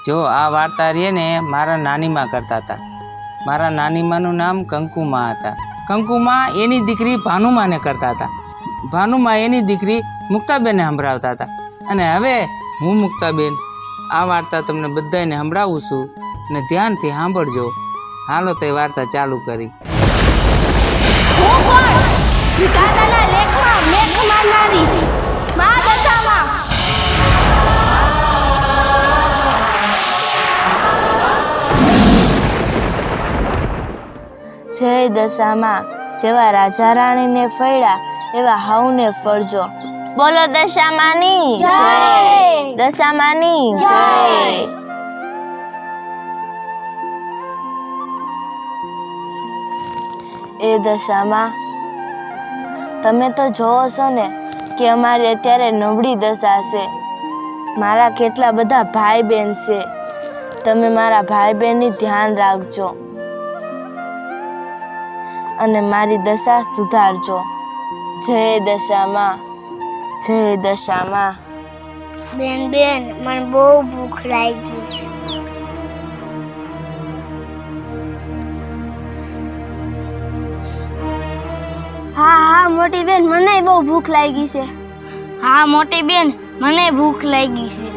જો આ વાર્તા રે ને મારા નાનીમાં કરતા હતા. મારા નાનીમાનું નામ કંકુમા હતા. કંકુમા એની દીકરી ભાનુમાને કરતા હતા. ભાનુમા એની દીકરી મુક્તાબેનને સંભળાવતા હતા. અને હવે હું મુક્તાબેન આ વાર્તા તમને બધાને સંભળાવું છું અને ધ્યાનથી સાંભળજો. હાલો તે વાર્તા ચાલુ કરી. હું કોણ? વિધાતાના લેખમાં લેખ મારનારી મા દશામાં. જય દશામાં. જેવા રાજા રાણીને ફળ્યા એવા હાઉને ફળજો. બોલો દશામાની જય. દશામાની જય. એ દશામાં, તમે તો જોવો છો ને કે અમારી અત્યારે નબળી દશા છે. મારા કેટલા બધા ભાઈ બહેન છે. તમે મારા ભાઈ બહેનની ધ્યાન રાખજો અને મારી દશા સુધારજો. જય દશામાં. જય દશામાં. બેન મને બહુ ભૂખ લાગી છે. હા મોટી બેન મને બહુ ભૂખ લાગી છે. હા મોટી બેન મને ભૂખ લાગી છે.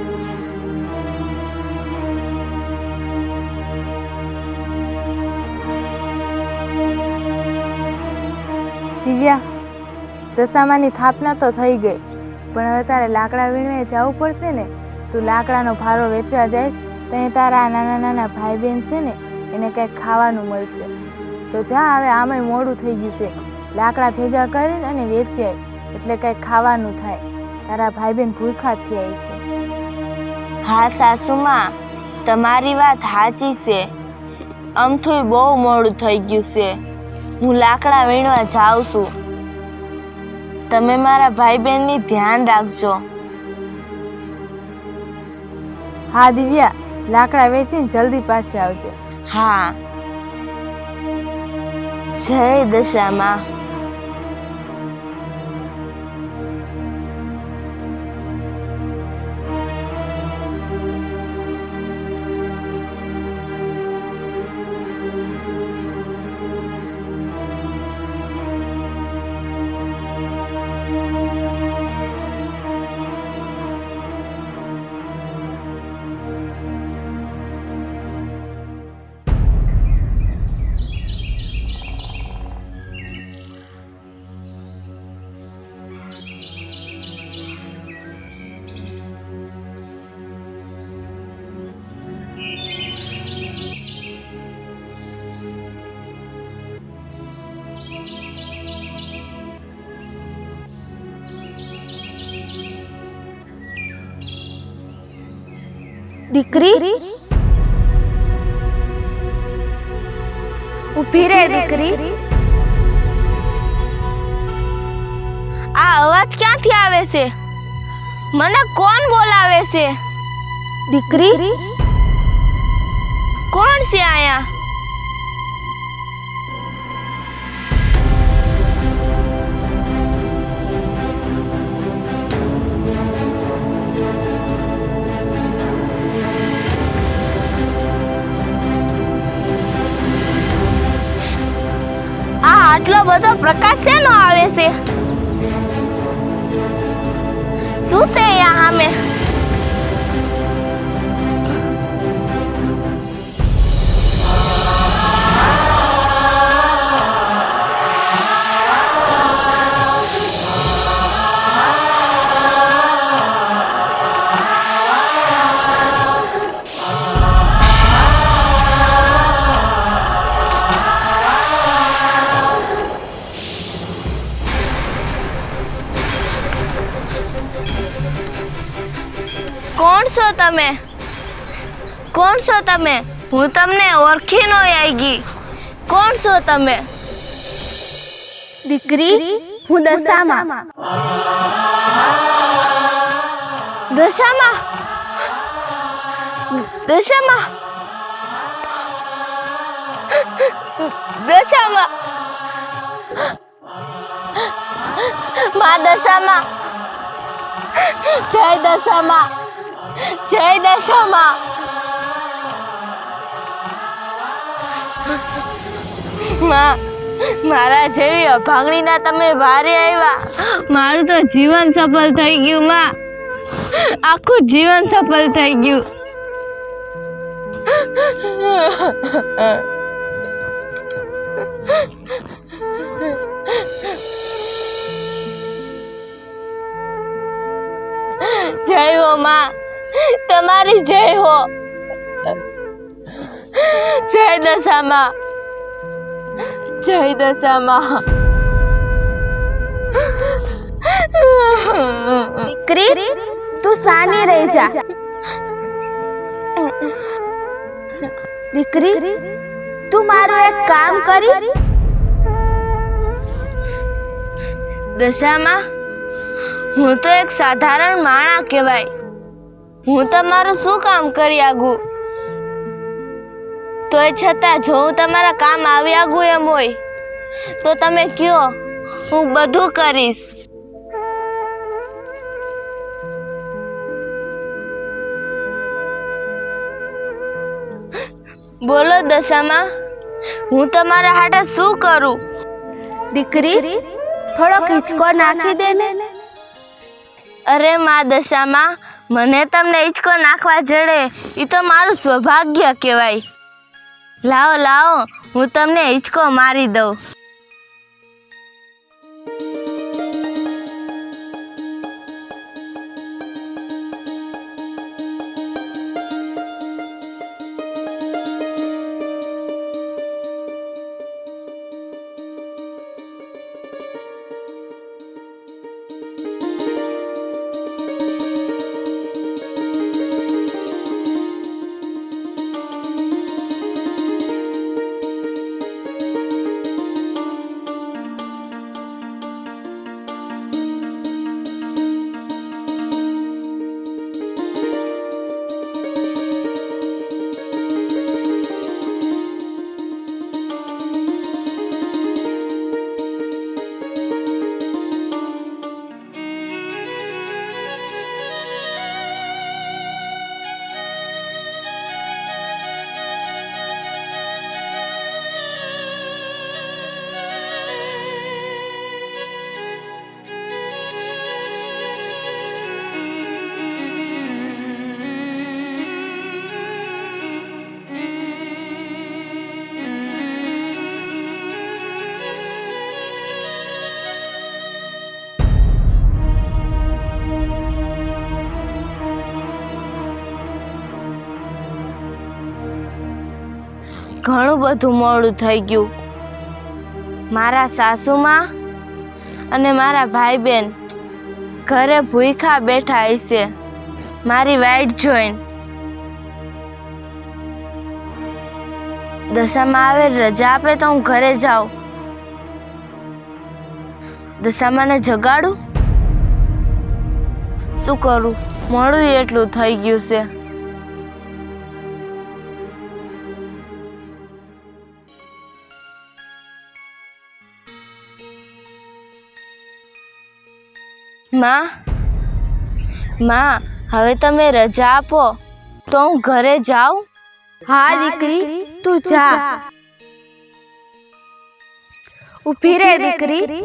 દિવ્યા, દશામાની સ્થાપના તો થઈ ગઈ, પણ હવે તારે લાકડા વીણવા જવું પડશે ને. તું લાકડાનો ભારો વેચવા જઈશ ત્યાં તારા નાના નાના ભાઈ બહેન છે ને એને કંઈક ખાવાનું મળશે. તો જા, હવે આમાંય મોડું થઈ ગયું છે. લાકડા ભેગા કરીને અને વેચી આય એટલે કંઈક ખાવાનું થાય. તારા ભાઈ બહેન ભૂખા થઈ છે. હા સાસુમાં, તમારી વાત સાચી છે. અમથુંય બહુ મોડું થઈ ગયું છે. હું લાકડા વીણવા જાઉં છું. તમે મારા ભાઈ બહેનની ધ્યાન રાખજો. હા દિવ્યા, લાકડા વેચીને જલ્દી પાછી આવજે. હા. જય દશામાં. દીકરી, ઊભી રહે દીકરી. આ અવાજ ક્યાંથી આવે છે? મને કોણ બોલાવે છે? દીકરી, કોણ છે આયા? આટલો બધો પ્રકાશ શેનો આવે છે? શું છે અહીંયા સામે? કોણ છો તમે? કોણ છો તમે? હું તમને ઓળખી ન આવી. કોણ છો તમે? દીકરી, હું દશામાં. દશામાં? દશામાં? દશામાં? મા દશામાં. જય દશામાં. જય દશામાં. માં, મારા જેવી અભાગણીના તમે વારે આવ્યા. મારું તો જીવન સફળ થઈ ગયું માં. આખું જીવન સફળ થઈ ગયું. જય હો માં, તમારી જય હો. જય દશામાં, જય દશામાં. દીકરી, તું સાની રહી જા. દીકરી, તું મારું એક કામ કરીશ? દશામાં, હું તો એક સાધારણ માણા કહેવાય. હું તમારું શું કામ કરી આગું? તોય છતાં જો હું તમારા કામ આવી આગું એમ હોય તો તમે કયો, હું બધું કરીશ. બોલો દશામાં, હું તમારા હાટે શું કરું? દીકરી, થોડો હિંચકો નાખી દે ને. અરે માં દશામાં, મને તમને હિંચકો નાખવા જડે એ તો મારું સૌભાગ્ય કહેવાય. લાવો લાવો, હું તમને હિંચકો મારી દઉં. ઘણું બધું મોડું થઈ ગયું. મારા સાસુમાં અને મારા ભાઈ બહેન ઘરે ભૂખ્યા બેઠા હશે મારી વાઈટ જોઈને. દશામાં આવે રજા આપે તો હું ઘરે જાઉં. દશામાને જગાડું? શું કરું, મોડું એટલું થઈ ગયું છે. માં, માં, હવે તમે રજા આપો તો હું ઘરે જાઉં. હા દીકરી, તું જા. ઊભી રહે દીકરી.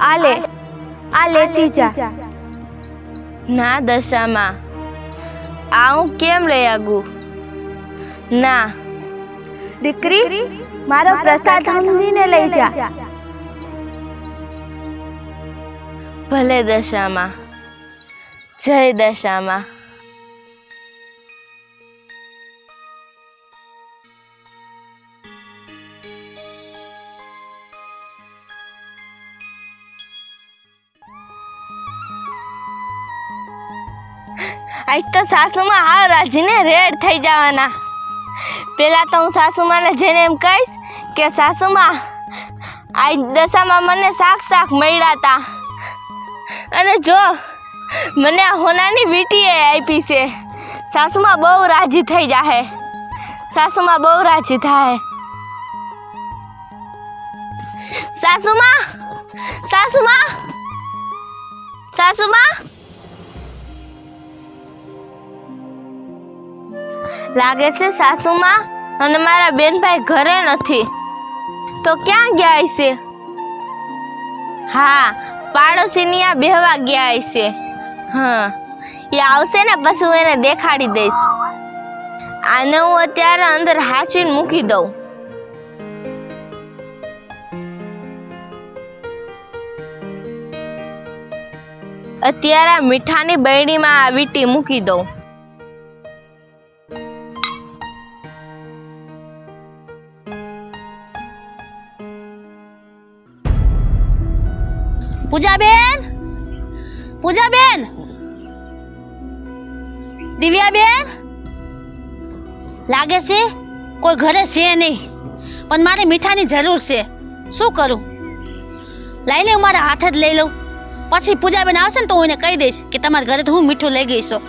આ લેતી જા. ના દશામાં, આ હું કેમ લઈ આગું? ના દીકરી, મારો પ્રસાદ સમજીને લઈ જા. ભલે દશામાં. જય દશામાં. આજ તો સાસુમાં હાવ રાજીને રેડ થઈ જવાના. પેલા તો હું સાસુમાને જઈને એમ કહીશ કે સાસુમાં, આજ દશામાં મને શાક મળ્યા હતા અને જો મને આ હોનાની વીંટીએ આપી છે. સાસુમાં બહુ રાજી થઈ જાહે. સાસુમાં બહુ રાજી થાય. સાસુમાં, સાસુમાં, સાસુમાં. લાગે છે સાસુમાં અને મારા બેનભાઈ ઘરે નથી. તો ક્યાં ગયા હશે? હા, પાડોશીની આ બેહવા ગયા હશે. હા, એ આવશે ને પછી હું એને દેખાડી દઈશ. આને હું અત્યારે અંદર હાચવીને મૂકી દઉં. અત્યારે મીઠાની બરણીમાં આ વીંટી મૂકી દઉં. પૂજાબેન, પૂજાબેન, દિવ્યાબેન, લાગે છે કોઈ ઘરે છે નહીં, પણ મારે મીઠાની જરૂર છે. શું કરું? લઈને હું મારા હાથે જ લઈ લઉં. પછી પૂજાબેન આવશે ને તો હું એને કહી દઈશ કે તમારા ઘરેથી હું મીઠું લઈ ગઈ છું.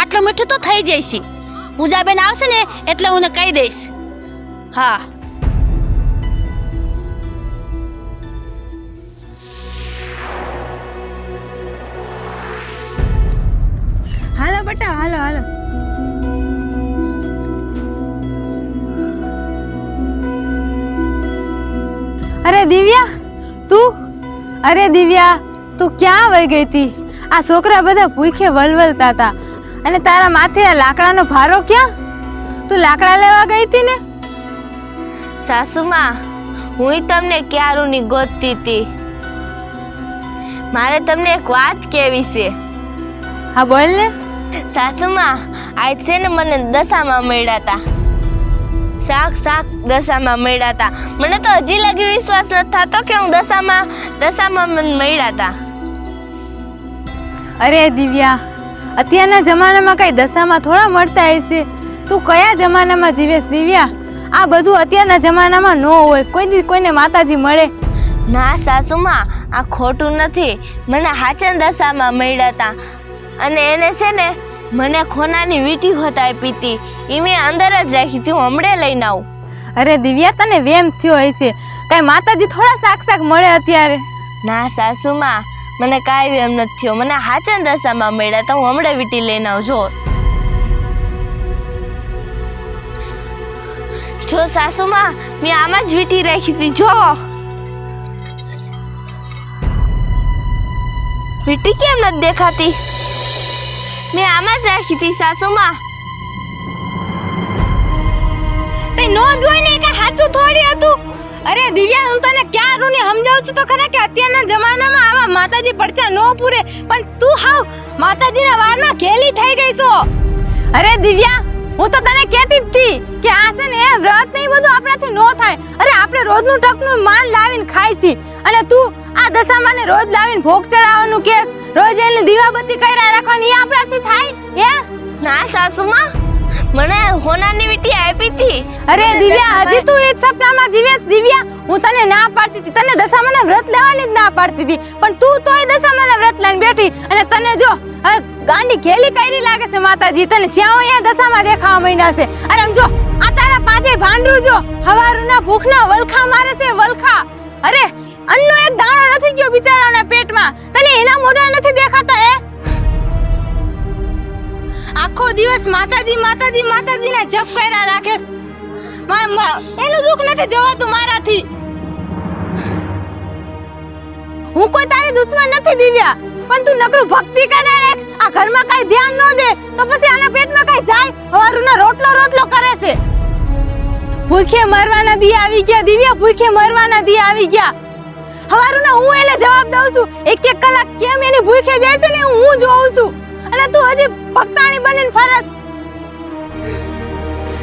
આટલું મીઠું તો થઈ જાય છે. પૂજાબેન આવશે ને એટલે હું એને કહી દઈશ. હા, હાલો બટા, હાલો હાલો. અરે દિવ્યા, તું ક્યાં વહી ગઈ હતી? આ છોકરા બધા ભૂખે વલવલતા હતા અને તારા માથે આ લાકડાનો ભારો ક્યાં? તું લાકડા લેવા ગઈ હતી ને? સાસુમાં, હું તમને ક્યારુંની ગોતતી હતી. મારે તમને એક વાત કહેવી છે. હા બોલ ને. સાસુમાં, આજ છે ને મને દશામાં મળ્યા હતા. શાક દશામાં મળ્યા હતા. મને તો હજી લગી વિશ્વાસ નથી થતો કે હું દશામાં મને મળ્યા હતા. અરે દિવ્યા, અત્યારના જમાનામાં કઈ દશામાં થોડા મળતા હશે. તું કયા જમાનામાં જીવેશ દિવ્યા? આ બધું અત્યારના જમાનામાં ન હોય. કોઈને માતાજી મળે? ના સાસુમાં, આ ખોટું નથી. મને હાચન દશામાં મળ્યા હતા અને એને છે ને મને ખોનાની વીંટી હોત આપી હતી. એ મેં અંદર જ રાખી હતી. હું હમણે લઈને આવું. અરે દિવ્યા, તને વેમ થયો હશે. કઈ માતાજી થોડા શાક મળે અત્યારે? ના સાસુમાં, મને કાંઈ વેમ નથી થયો. મને હાચન દશામાં મળ્યા હતા. હું હમણે વીંટી લઈને આવું. જો સાસુમાં, મેં આમાં જ વીંટી રાખી હતી. જો વીંટી કેમ નથી દેખાતી? મેં આમાં જ રાખી હતી સાસુમાં. તે નો જોઈને કે સાચું થોડી હતું? અરે દિવ્યા, હું તને ક્યાં રૂની સમજાવું છું તો ખરા કે અત્યારના જમાનામાં આવા માતાજી પડચા નો પૂરે, પણ તું હાવ માતાજીના વારમાં ઘેલી થઈ ગઈ છો. અરે દિવ્યા, હું તો તને કહેતી જ હતી કે આ છે ને વ્રત નહીં બધું આપણાથી નો થાય. અરે આપણે રોજનું ટકનું માન લાવીને ખાઈ છી અને તું આ દશામાને રોજ લાવીને ભોગ ચડાવવાનું કે રોજ એને દીવાબત્તી કર્યા રાખવાની એ આપણાથી થાય? હે ના સાસુમાં, મને હોનાની વીંટી આપી હતી. અરે દિવ્યા, હજી તું એ સપનામાં જીવેશ. દિવ્યા, હું તને ના પાડતી હતી. તને દશામાના વ્રત લેવાની જ ના પાડતી હતી, પણ તું તોય દશામાના વ્રત લઈને બેઠી અને તને જો ગાંડી ઘેલી કરી લાગે છે માતાજી. તને શ્યાઓ અહીંયા દશામાં દેખાવા માંડ્યા છે. અરે જો આ તારા પાંચે ભાંડું જો હવારુના ભૂખના વલખા મારે છે, વલખા. અરે અન્નનો એક દાણો નથી ગયો બિચારાના પેટમાં. તને એના મોઢા નથી દેખાતા? આખો દિવસ માતાજીના જપ કર્યા રાખે. એનું દુઃખ નથી જોવાતું મારાથી. હું કોઈ તારી દુશ્મન નથી દિવ્યા, પણ તું નકરું ભક્તિ કરે રે. આ ઘરમાં કઈ ધ્યાન ન દે તો પછી આના પેટમાં કઈ જાય? હવારુના રોટલો કરે છે. ભૂખે મરવાના દી આવી ગયા દિવ્યા, ભૂખે મરવાના દી આવી ગયા. હવારુના હું એને જવાબ દઉં છું. એક કલાક કેમ એની ભૂખે જાય છે ને હું જોઉં છું, અને તું હજી ભક્તાણી બનીને ફરસ.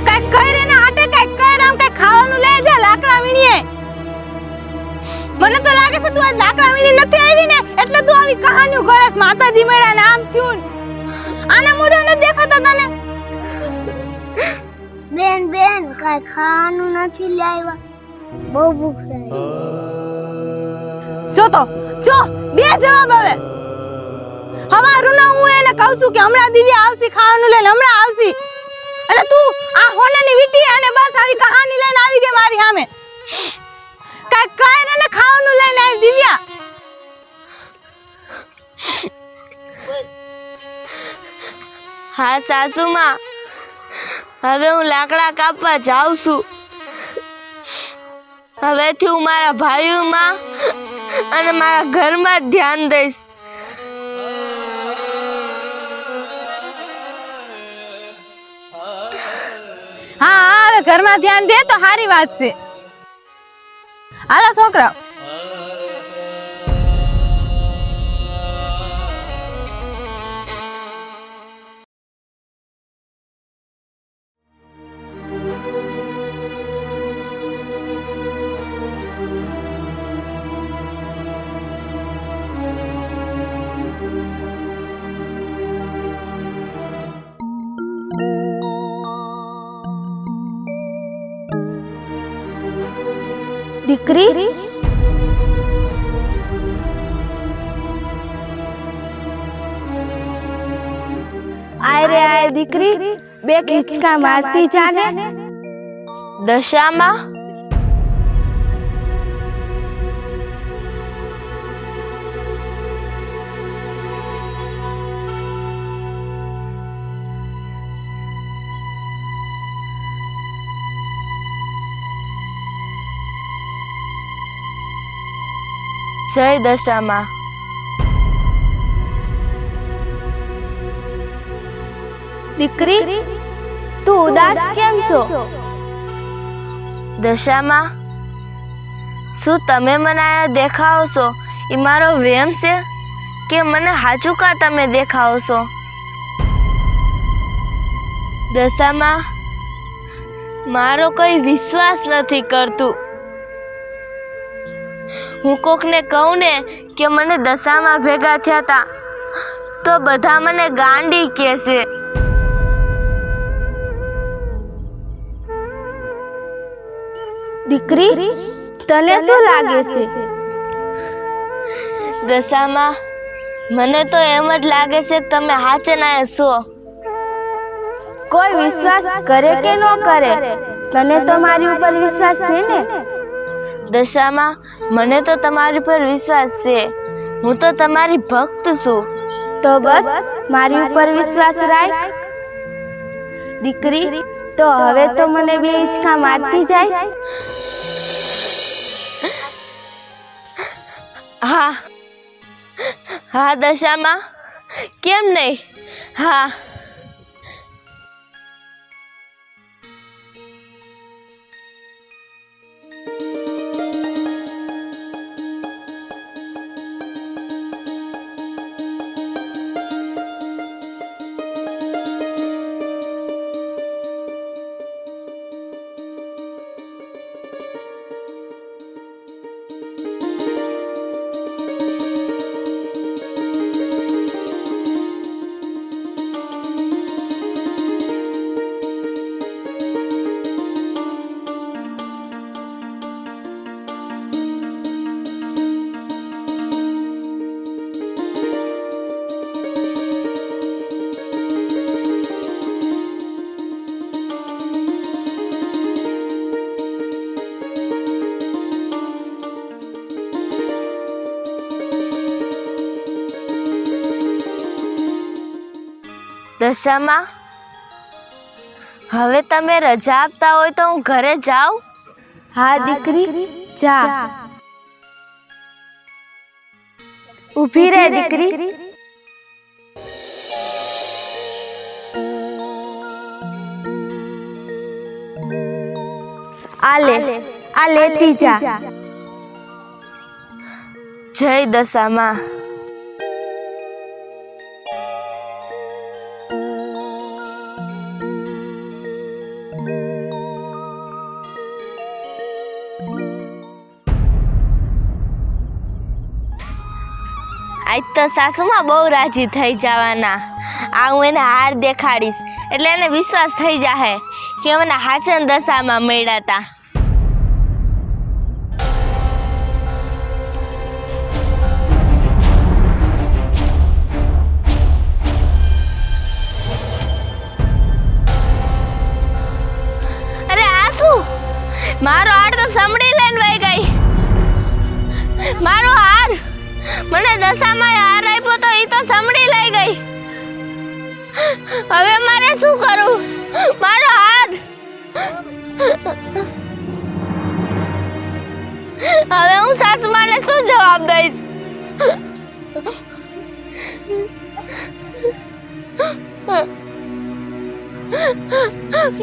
કઈ કઈ ને આટે કઈ કઈ રામ કઈ ખાવાનું લઈ જા. લાકડા વીણીએ. મને તો લાગે છે તું આજ લાકડા વીણી નથી આવી ને એટલે તું આવી કહાનીઓ ગળસ. માતાજી મેળા નામ થયું. આના મોઢા ન દેખાતા તને? બેન કઈ ખાવાનું નથી લાવ્યા. બહુ ભૂખ લાગી. જો બે જવાબ હવે. હવારુના હું એને કહું છું કે હમણાં દિવ્યા આવશે ખાવાનું લઈને, હમણાં આવશે, અને તું આ હોનાની વીંટી અને બસ આવી કહાની લઈને આવી ગઈ મારી સામે. કાઈ કાઈ ને ખાવાનું લઈને આવી દિવ્યા. હા સાસુમાં, હવે હું લાકડા કાપવા જાઉં છું. હવેથી હું મારા ભાઈઓમાં અને મારા ઘરમાં જ ધ્યાન દઈશ. હા હવે ઘરમાં ધ્યાન દે તો સારી વાત છે. હાલો છોકરા. દીકરી, આય રે આય દીકરી, બે ખીચકા મારતી જાને. દશામાં, જય દશામાં. દીકરી, તું ઉદાસ કેમ છો? દશામાં, શું તમે મને આયા દેખાવો છો એ મારો વહેમ છે કે મને હાચું કા તમે દેખાવો છો? દશામાં, મારો કોઈ વિશ્વાસ નથી કરતું. હું કોકને કહું ને કે મને દશામાં ભેગા થયા તા તો બધા મને ગાંડી કહેશે. દીકરી, તને શું લાગે છે? દશામાં, મને તો એમ જ લાગે છે કે તમે હાચે ના છો. કોઈ વિશ્વાસ કરે કે ન કરે, તને તો મારી ઉપર વિશ્વાસ છે ને? દશામાં, મને તો તમારી પર વિશ્વાસ છે. હું તો તમારી ભક્ત છું. તો બસ મારી ઉપર વિશ્વાસ રાખ. દીકરી, તો હવે તો મને બે હિંચકા મારતી જાય. હા હા દશામાં, કેમ નહીં? હા. દશામાં, હવે તમે રજા આપતા હોય તો હું ઘરે જાઉં? હા દીકરી, જા. ઊભી રહે દીકરી. આ લેતી જા. જય દશામાં. આજ તો સાસુમાં બહુ રાજી થઈ જવાના. આ હું એને હાર દેખાડીશ એટલે એને વિશ્વાસ થઈ જાહે કે મને હાચન દશામાં મળ્યા હતા. અરે આ શું? મારો હાર તો સમડી લઈને વહી ગઈ. મારો હાર મને દશામાં હાર આપ્યો તો ઈ તો સમડી લઈ ગઈ. હવે મારે શું કરું? મારો હાર હવે હું સાસુમાને શું જવાબ દઈશ?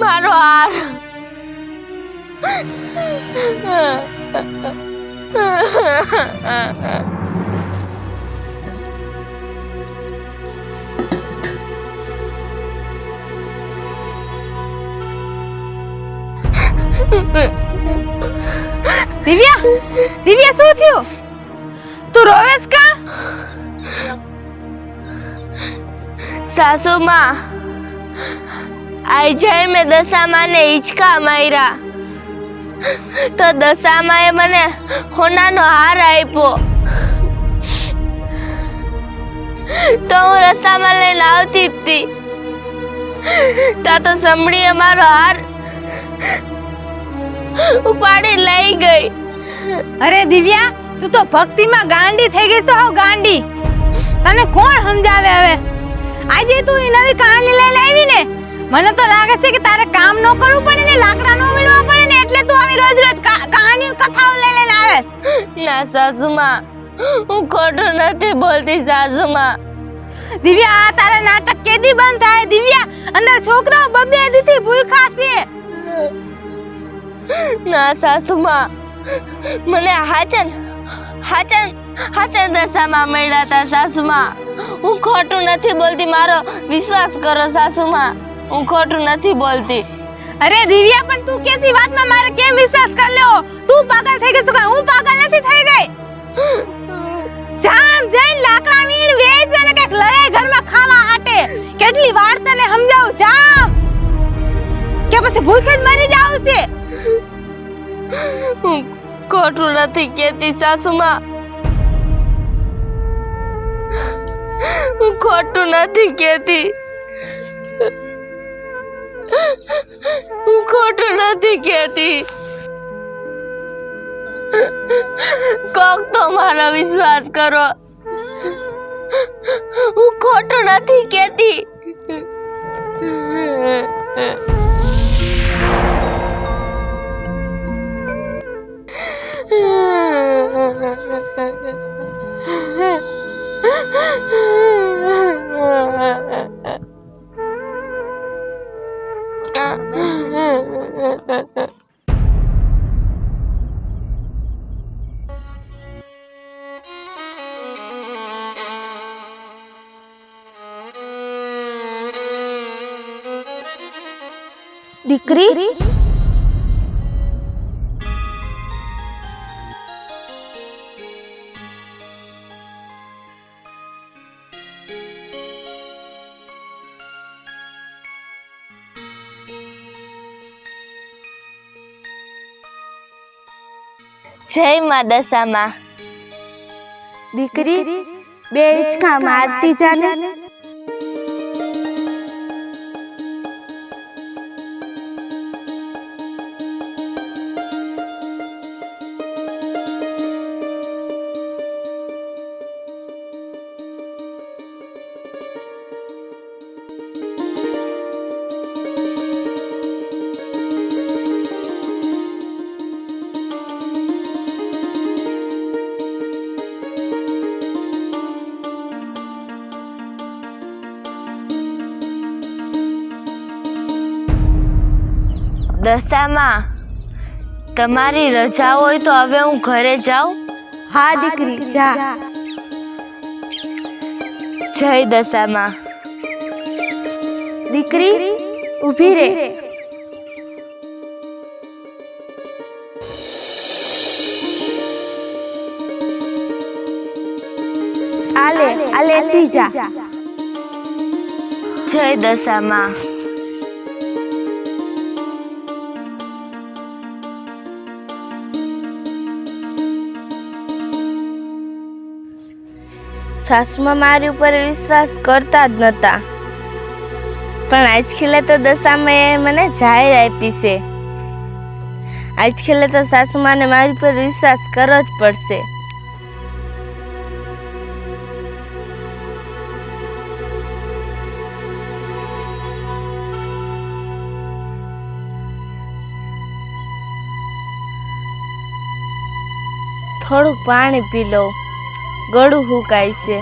મારો હાર દિવ્યા, દિવ્યા શું થયું? તું રોવેસ કા? સાસુમાં આજે મેં દશામાને હિંચકા માર્યા તો દશામાએ મને હોનાનો હાર આપ્યો. તો હું રસ્તામાં લઈને આવતી હતી ત્યાં તો સમડીએ મારો હાર ઉપાડી લઈ ગઈ. અરે દિવ્યા, તું તો ભક્તિમાં ગાંડી થઈ ગઈ છો. હાવ ગાંડી. તને કોણ સમજાવે હવે? આજે તું એ નવી કહાની લઈને આવી ને, મને તો લાગે છે કે તારે કામ ન કરવું પડે ને, લાકડા ન વીણવા પડે ને, એટલે તું આવી રોજ રોજ કહાની કથાઓ લઈને આવે. ના સાસુમાં, હું ખોટું નથી બોલતી સાસુમાં. દિવ્યા, આ તારા નાટક કેદી બંધ થાય? દિવ્યા, અંદર છોકરાઓ બબે દીથી ભૂખ્યા છે. ના સાસુમાં, મને હાચન દશામાં મળ્યા હતા સાસુમાં. હું ખોટું નથી બોલતી, મારો વિશ્વાસ કરો સાસુમાં, હું ખોટું નથી બોલતી. અરે દિવ્યા, પણ તું કેસી વાતમાં મારે કેમ વિશ્વાસ કરી લેવો? તું પાગલ થઈ ગઈ છો કે હું પાગલ નથી થઈ ગઈ? જામ જઈને લાકડા વીણ વેચ અને કઈક લડાઈ ઘરમાં ખાવા હાટે. કેટલી વાર તને સમજાવું? જામ કે પછી ભૂખે જ મરી જાવ છે? હું ખોટું નથી કહેતી સાસુમાં, હું ખોટું નથી કહેતી, હું ખોટું નથી કહેતી. કોક તો મારો વિશ્વાસ કરો, હું ખોટું નથી કહેતી. દીકરી, જય મા દશામાં. દીકરી, બે હિંચકા મારતી જાને. દશામાં, તમારી રજા હોય તો હવે હું ઘરે જાઉં? હા દીકરી, જા. જય દશામાં. દીકરી, ઊભી રહે. આ લેતી જા. જય દશામાં. સાસુમાં મારી ઉપર વિશ્વાસ કરતા જ નતા, પણ આજ ખેલે તો દશામાં મને જાહેર આપી છે. આજ ખેલે તો સાસુમાને મારી ઉપર વિશ્વાસ કરવો જ પડશે. થોડુંક પાણી પી લઉં, ગળું હુકાય છે.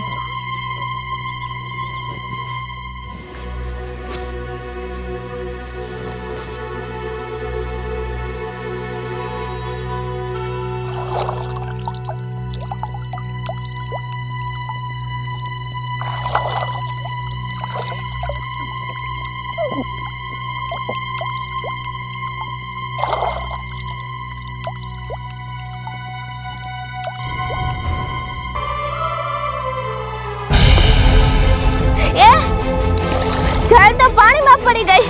ઝાડ તો પાણીમાં પડી ગઈ.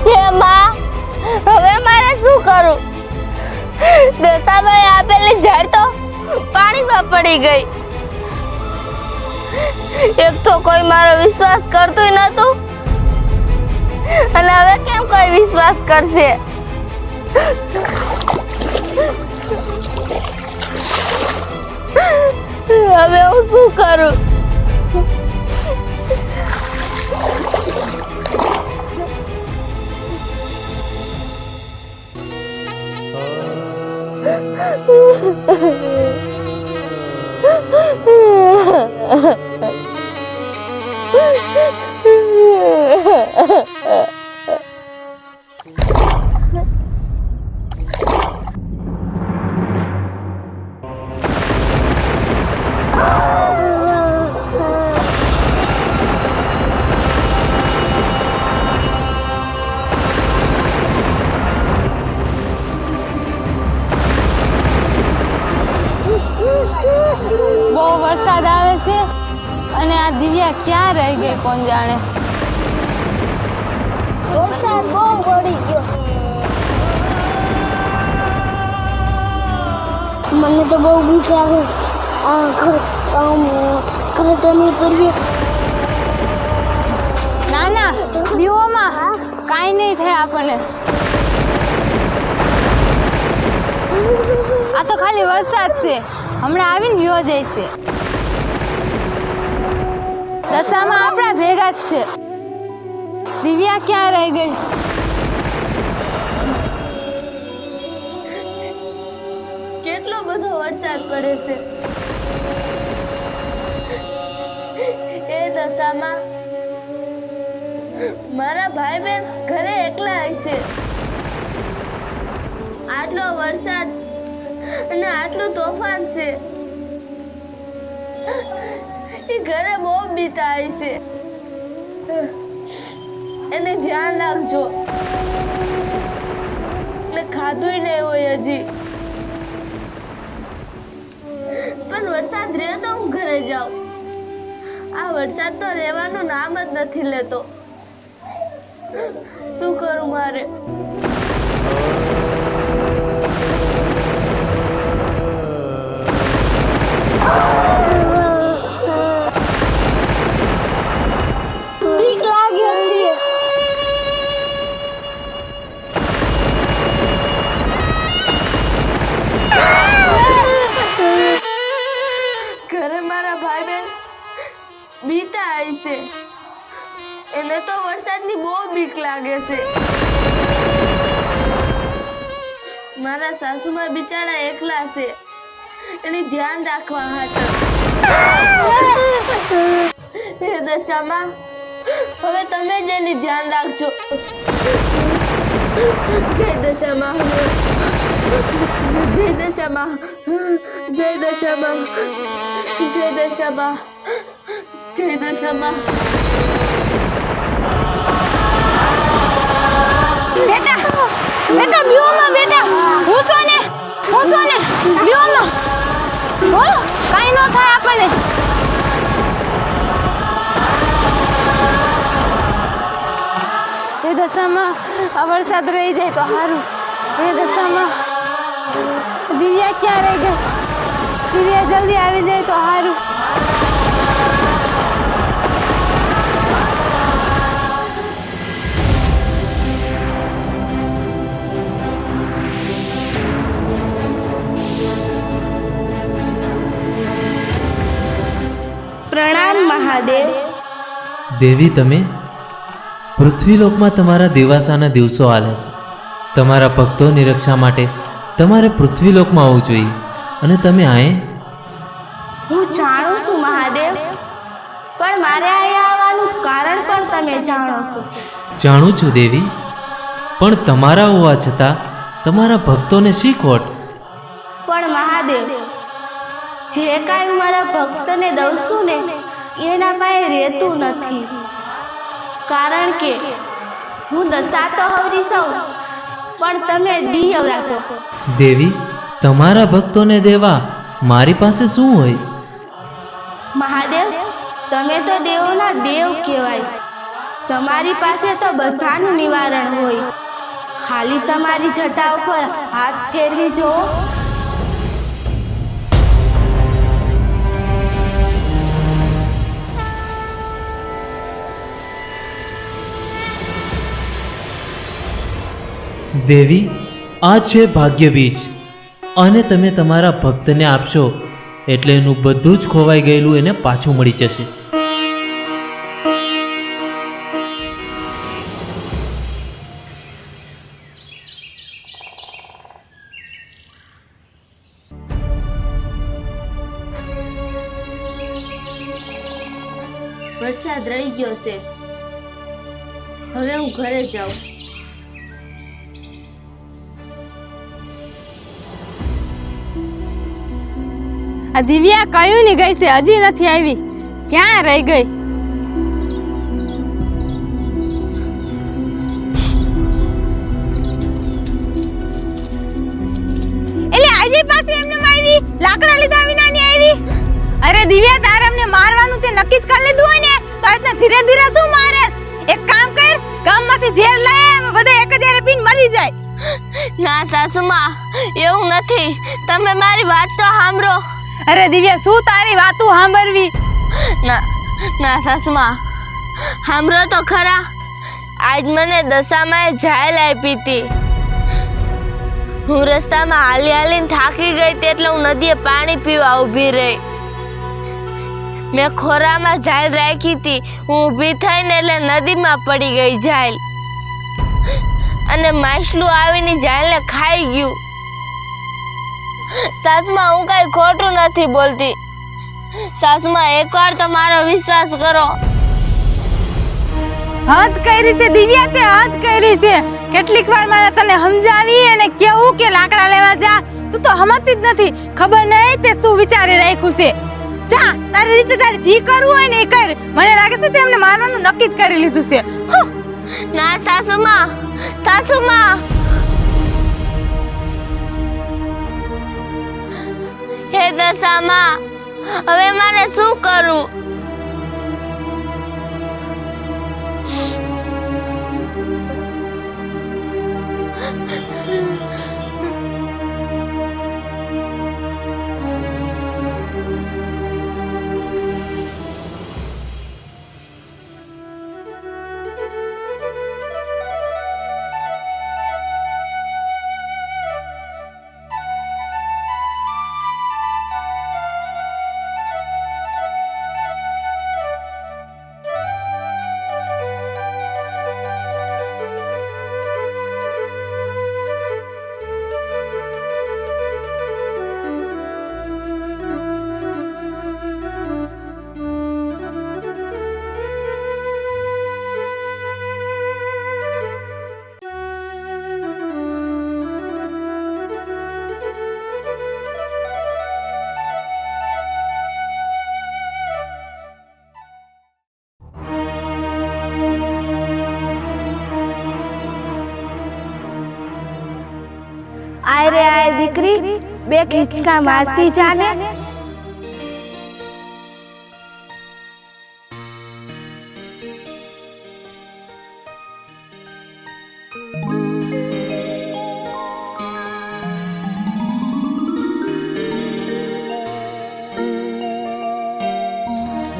હે માં, હવે મારે શું કરું? દશામાએ આપેલી ઝાડ તો પાણીમાં પડી ગઈ. એક તો કોઈ મારો વિશ્વાસ કરતું નતું, અને હવે કેમ કોઈ વિશ્વાસ કરશે? હવે હું શું કરું? બહુ વરસાદ આવે છે અને આ દિવ્યા ક્યાં રહી ગઈ કોણ જાણે. વરસાદ બહુ પડી ગયો. મને તો બહુ બીક લાગે. ના ના બીઓમાં કાંઈ નહીં થાય આપણને. આ તો ખાલી વરસાદ છે, હમણાં આવીને વિયો જાય છે. દશામાં આપણા ભેગા જ છે. દિવ્યા ક્યાં રહી ગઈ? કેટલો બધો વરસાદ પડે છે. એ દશામાં મારા ભાઈ બહેન ઘરે એકલા હશે. આટલો વરસાદ અને આટલું તોફાન છે, એ ઘરે બહુ બીતા હશે. એને ધ્યાન રાખજો, એટલે ખાધું નહીં હોય હજી. પણ વરસાદ રહે તો હું ઘરે જાઉં. આ વરસાદ તો રહેવાનું નામ જ નથી લેતો. શું કરું મારે? બીક લાગે છે. ઘરે મારા ભાઈ બહેન બીતા હશે. એને તો વરસાદની બહુ બીક લાગે છે. મારા સાસુમાં બિચારા એકલા છે, એની ધ્યાન રાખવા હાટર. હે દશામાં, હવે તમે જ એની ધ્યાન રાખજો. જય દશામાં, જય દશામાં, જય દશામાં, જય દશામાં, જય દશામાં. બેટા બેટા બીઓમાં બેટા હું છો ને બીઓમાં બોલો કાંઈ ન થાય આપણને. એ દશામાં આ વરસાદ રહી જાય તો સારું. એ દશામાં દિવ્યા ક્યાં રહી ગઈ? દિવ્યા જલ્દી આવી જાય તો સારું. પ્રણામ મહાદેવ. દેવી તમે પૃથ્વીલોકમાં તમારા દેવાસાના દિવસો હાલે છે. તમારા ભક્તોની રક્ષા માટે તમારે પૃથ્વીલોકમાં આવવું જોઈએ અને તમે આએ હું જાણું છું મહાદેવ, પણ મારે અહીંયા આવવાનું કારણ પણ તમે જાણો છો. જાણું છું દેવી, પણ તમારા હોવા છતાં તમારા ભક્તોને શી ખોટ? પણ મહાદેવ, જે કાંઈ હું મારા ભક્તને દઉં છું ને એના પાસે રહેતું નથી. કારણ કે હું દશા તો હવરી છું, પણ તમે દી અવરાશો. દેવી, તમારા ભક્તોને દેવા મારી પાસે શું હોય? મહાદેવ, તમે તો દેવોના દેવ કહેવાય. તમારી પાસે તો બધાનું નિવારણ હોય. ખાલી તમારી જટા ઉપર હાથ ફેરવી જુઓ. દેવી, આ છે ભાગ્ય બીજ, અને તમે તમારા ભક્તને આપશો એટલે એનું બધું જ ખોવાઈ ગયેલું એને પાછું મળી જશે. વરસાદ રહી ગયો છે, હવે હું ઘરે જાઉં. આ દિવ્યા કયું ની ગઈ છે, હજી નથી આવી. ક્યાં રહી ગઈ? એટલે આજે પાસે એમને આવી લાકડા લીધા વિના ની આવી. અરે દિવ્યા, તારે અમને મારવાનું તે નક્કી જ કરી લીધું હોય ને તો આજના ધીરે ધીરે શું મારે? એક કામ કર, ગામમાંથી ઝેર લઈ અમે બધા એક જ હારે પીને મરી જાય. ના સાસુમાં, એવું નથી. તમે મારી વાત તો સાંભળો. અરે દિવ્યા, શું તારી વાતું સાંભળવી? ના સાસુમાં, સાંભળો તો ખરા. આજ મને દશામાં જાયલ આપી હતી. હું રસ્તામાં હાલી હાલીને થાકી ગઈ એટલે હું નદીએ પાણી પીવા ઊભી રહી. મેં ખોરામાં જાયલ રાખી હતી. હું ઊભી થઈને એટલે નદીમાં પડી ગઈ જાયલ, અને માછલું આવીને જાયલને ખાઈ ગયું. સાસુમાં, હું કઈ ખોટું નથી બોલતી. સાસુમાં, એકવાર તો મારો વિશ્વાસ કરો. હદ કરી છે દિવ્યા, તે હદ કરી છે. કેટલીક વાર મારે તને સમજાવી અને કેવું કે લાકડા લેવા જા, તું તો સમજતી જ નથી. ખબર નહીં તે શું વિચારી રાખ્યું છે. જા, તારી રીતે તારે જી કરવું હોય ને એ કર. મને લાગે છે તે અમને મારવાનું નક્કી જ કરી લીધું છે. ના સાસુમાં, સાસુમાં, હે દશામાં, હવે મારે શું કરવું? આય રે આય દીકરી, બે ખીચકા મારતી જાને.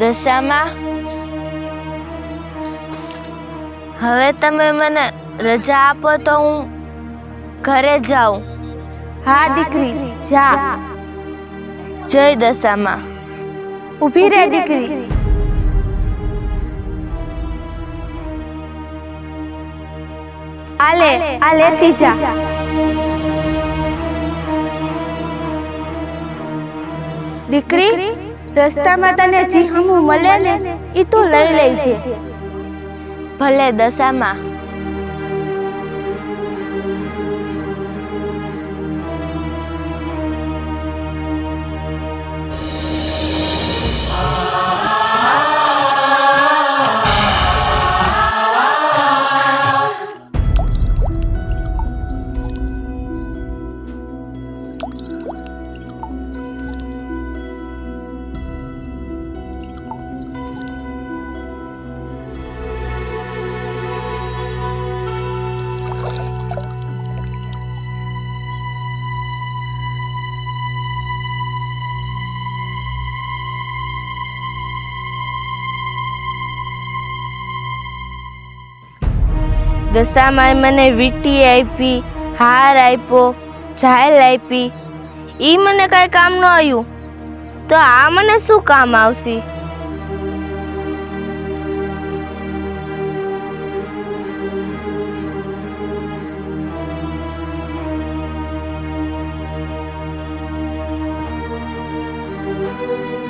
દશામાં, હવે તમે મને રજા આપો તો હું ઘરે જાઉં. હા દીકરી, જા. જય દશામાં. ઊભી રહે દીકરી. આ લેતી જા. દીકરી, રસ્તામાં તને જી હમું મળે ને ઈ તું લઈ લેજે. ભલે દશામાં. દશામાં મને વીંટી આપી, હાર આપ્યો, ઝાલ આપી. ઈ મને કઈ કામ ન આવ્યું તો આ મને શું કામ આવશે?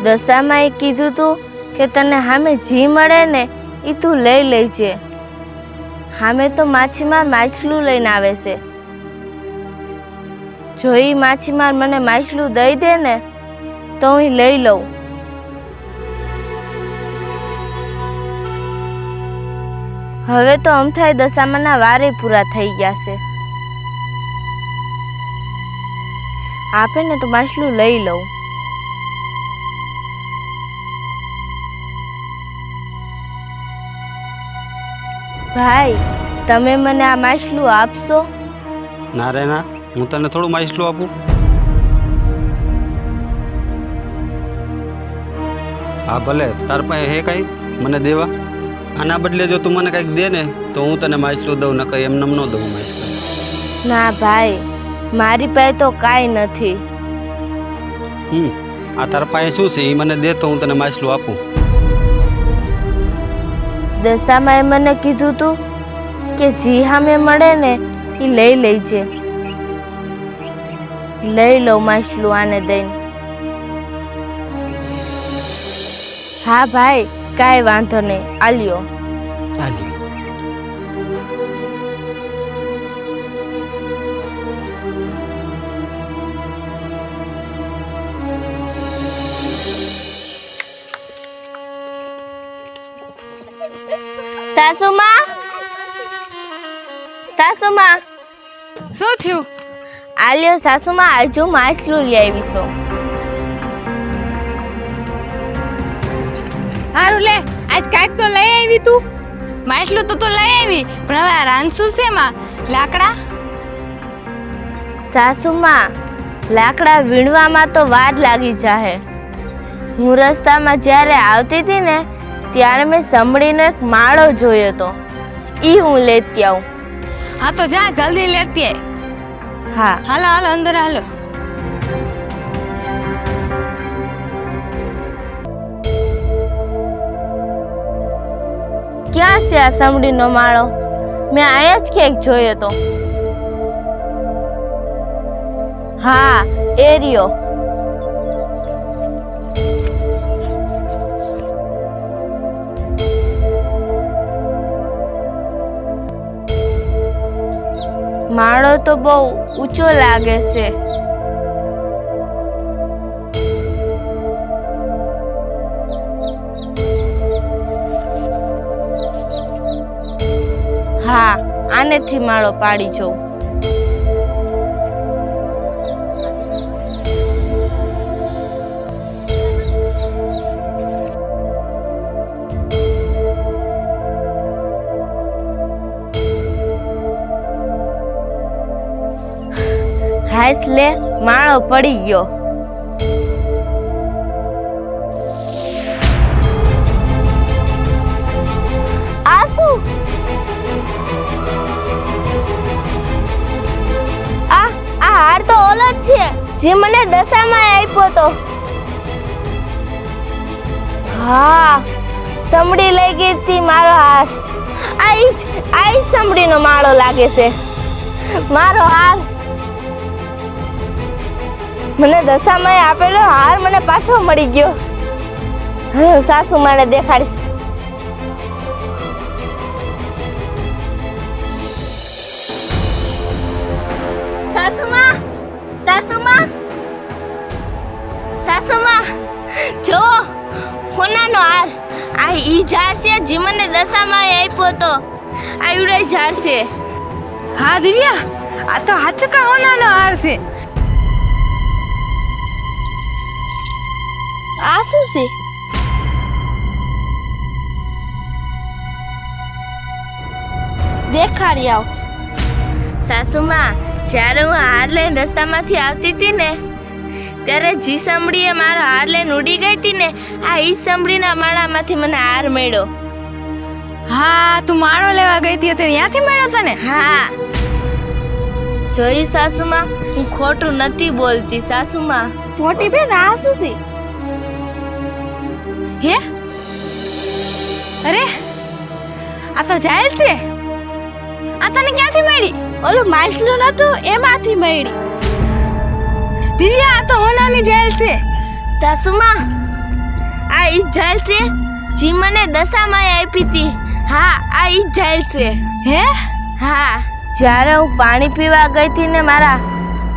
દશામાં એ કીધું તું કે તને સામે જી મળે ને ઈ તું લઈ લેજે. સામે તો માછીમાર માછલું લઈને આવે છે. જો ઈ માછીમાર મને માછલું દઈ દે ને તો હું લઈ લઉં. હવે તો અમથાય દશામાના વારે પૂરા થઈ ગયા છે. આપે ને તો માછલું લઈ લઉં. ભાઈ, તમે મને આ માછલું આપશો? ના રે ના, હું તને થોડું માછલું આપું. હા ભલે, તાર પાસે હે કઈ મને દેવા? આના બદલે જો તું મને કંઈક દે ને તો હું તને માછલું દઉં, ન કઈ એમને ન દઉં માછલું. ના ભાઈ, મારી પાસે તો કાંઈ નથી. આ તાર પાસે શું છે એ મને દે તો હું તને માછલું આપું. દશામાં મને કીધું તું કે જી હામે મળે ને એ લઈ લેજે. લઈ લઉં માછલું આને દઈને. હા ભાઈ, કાંઈ વાંધો નહીં, આલ્યો. હાલી. સાસુમાં, સાસુમાં. શું થયું? આલ્યો સાસુમાં, આજુ માછલું લઈ આવીશો. હારું લે, આજ કાંઈક તો લઈ આવી તું. માછલું તો લઈ આવી, પણ હવે આ રાંધશું શેમાં? લાકડા? સાસુમાં, લાકડા વીણવામાં તો વાર લાગી જાહે. હું રસ્તામાં જ્યારે આવતી હતી ને ત્યારે મેં સમડીનો એક માળો જોયો હતો. ઈ હું લેતી આવું. હા તો જા, જલ્દી લેતી આય. હા. હાલો હાલો, અંદર હાલો. ક્યાં છે આ સમડીનો માળો? મેં આયા જ ક્યાંક જોયો હતો. હા, એ રહ્યો. માળો તો બહુ ઊંચો લાગે છે. હા, આનેથી માળો પાડી જોઉં. હાસ લે, માળો પડી ગયો. આ શું? આ હાર તો ઓલો જ છે જે મને દશામાં આપ્યો તો. હા, સમડી લઈ ગઈ હતી મારો હાર. આ આ ઈ ચમડીનો માળો લાગે છે. મારો હાર, મને દશામાં આપેલો હાર મને પાછો મળી ગયો. હવે હું સાસુમાને દેખાડીશ. સાસુમા, સાસુમા, સાસુમા, જો હોનાનો હાર. આ ઈ ઝાડ છે જે મને દશામાં આપ્યો હતો. આવડે ઝાડ છે. હા દિવ્યા, આ તો હાચકા હોનાનો હાર છે. આ શું છે? દેખાડી આવ. સાસુમા, જ્યારે હું હાર લઈને રસ્તામાંથી આવતી હતી ને ત્યારે જી સમડીએ મારો હાર લઈને ઉડી ગઈ હતી ને, આ ઈ સમડીના માળામાંથી મને હાર મળ્યો. હા, તું માળો લેવા ગઈ હતી તે ત્યાંથી મળ્યો તને? હા, જોઈ સાસુમા, હું ખોટું નથી બોલતી. સાસુમા, મોટી બેન આ શું છે? હે, અરે આ તો જાયલ છે. આ તને ક્યાંથી મળી? ઓલું માછલું નતું એમાંથી મળી. દિવ્યા, આ તો હોનાની જાયલ છે. સાસુમા, આ ઈ જાયલ છે જી મને દશામાં આપી હતી. હા, આ ઈ જાયલ છે. હે, હા, જ્યારે હું પાણી પીવા ગઈ હતી ને મારા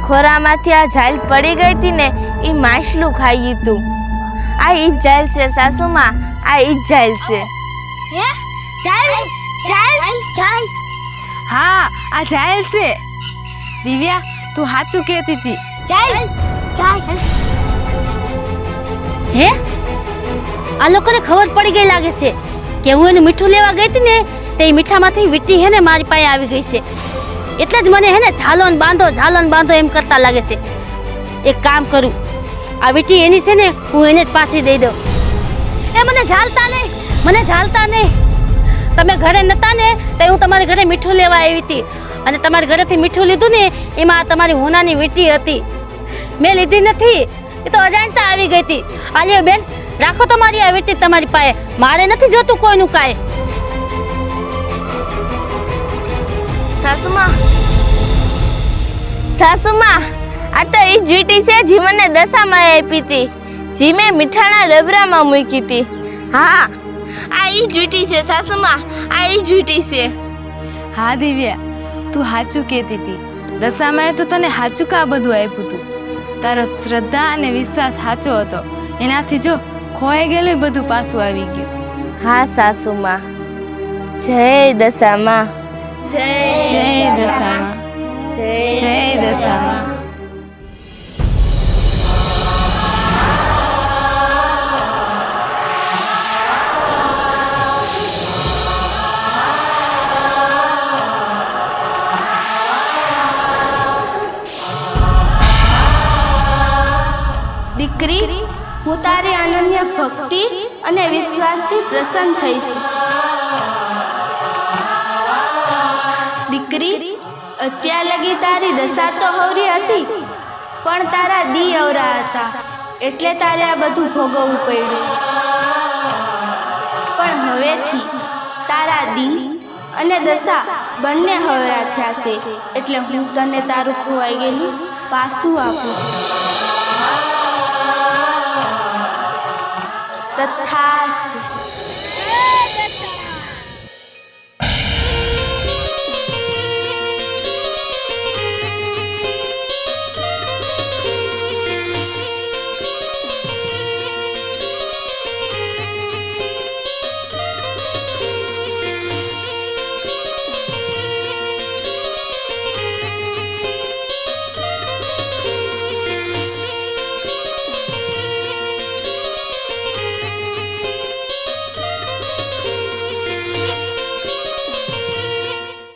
ખોરામાંથી આ જાયલ પડી ગઈ હતી ને, ઈ માછલું ખાઈ ગયું હતું. આ ઈ જાયલ છે સાસુમા, આ ઈ જાયલ છે. હે, જાયલ, જાયલ, જાયલ. હા, આ જાયલ છે. દિવ્યા, તું સાચું કહેતી હતી. જાયલ, જાયલ. હે, આ લોકોને ખબર પડી ગઈ લાગે છે કે હું એને મીઠું લેવા ગઈ હતી ને, તે મીઠામાંથી વીટી હે ને મારી પાસે આવી ગઈ છે. એટલે જ મને હે ને ઝાલો ને બાંધો એમ કરતા લાગે છે. એક કામ કરું, આ વીટી એની છે ને, હું એને જ પાછી દઈ દઉં. એ મને ઝાલતા નહીં. તમે ઘરે નતા ને તો હું તમારા ઘરે મીઠું લેવા આવી હતી, અને તમારા ઘરેથી મીઠું લીધું ને એમાં તમારી હોનાની વીટી હતી. મેં લીધી નથી, એ તો અજાણતા આવી ગઈ હતી. આલિયો બેન, રાખો તમારી આ વીટી તમારી પાસે. મારે નથી જોતું કોઈનું કાંઈ. સાસુમા, સાસુમા, આ તો ઈ વીટી છે જી મને દશામાં આપી હતી, જી મેં મીઠાના ડબરામાં મૂકી હતી. હા, આ ઈ વીટી છે સાસુમા, આ ઈ વીટી છે. હા દિવ્યા, તું સાચું કહેતી હતી. દશામાએ તો તને સાચું કા બધું આપ્યું હતું. તારો શ્રદ્ધા અને વિશ્વાસ સાચો હતો. એનાથી જો ખોવાઈ ગયેલું બધું પાછું આવી ગયું. હા સાસુમા, જય દશામાં, જય જય દશામાં, જય દશામાં. દીકરી, હું તારી અનન્ય ભક્તિ અને વિશ્વાસથી પ્રસન્ન થઈશ. દીકરી, અત્યાર લગી તારી દશા તો હવરી હતી, પણ તારા દી અવરા હતા, એટલે તારે આ બધું ભોગવવું પડ્યું. પણ હવેથી તારા દી અને દશા બંને હવરા થયા છે, એટલે હું તને તારું ખોવાઈ ગયેલું પાછું આપું છું. તથાસ્તુ.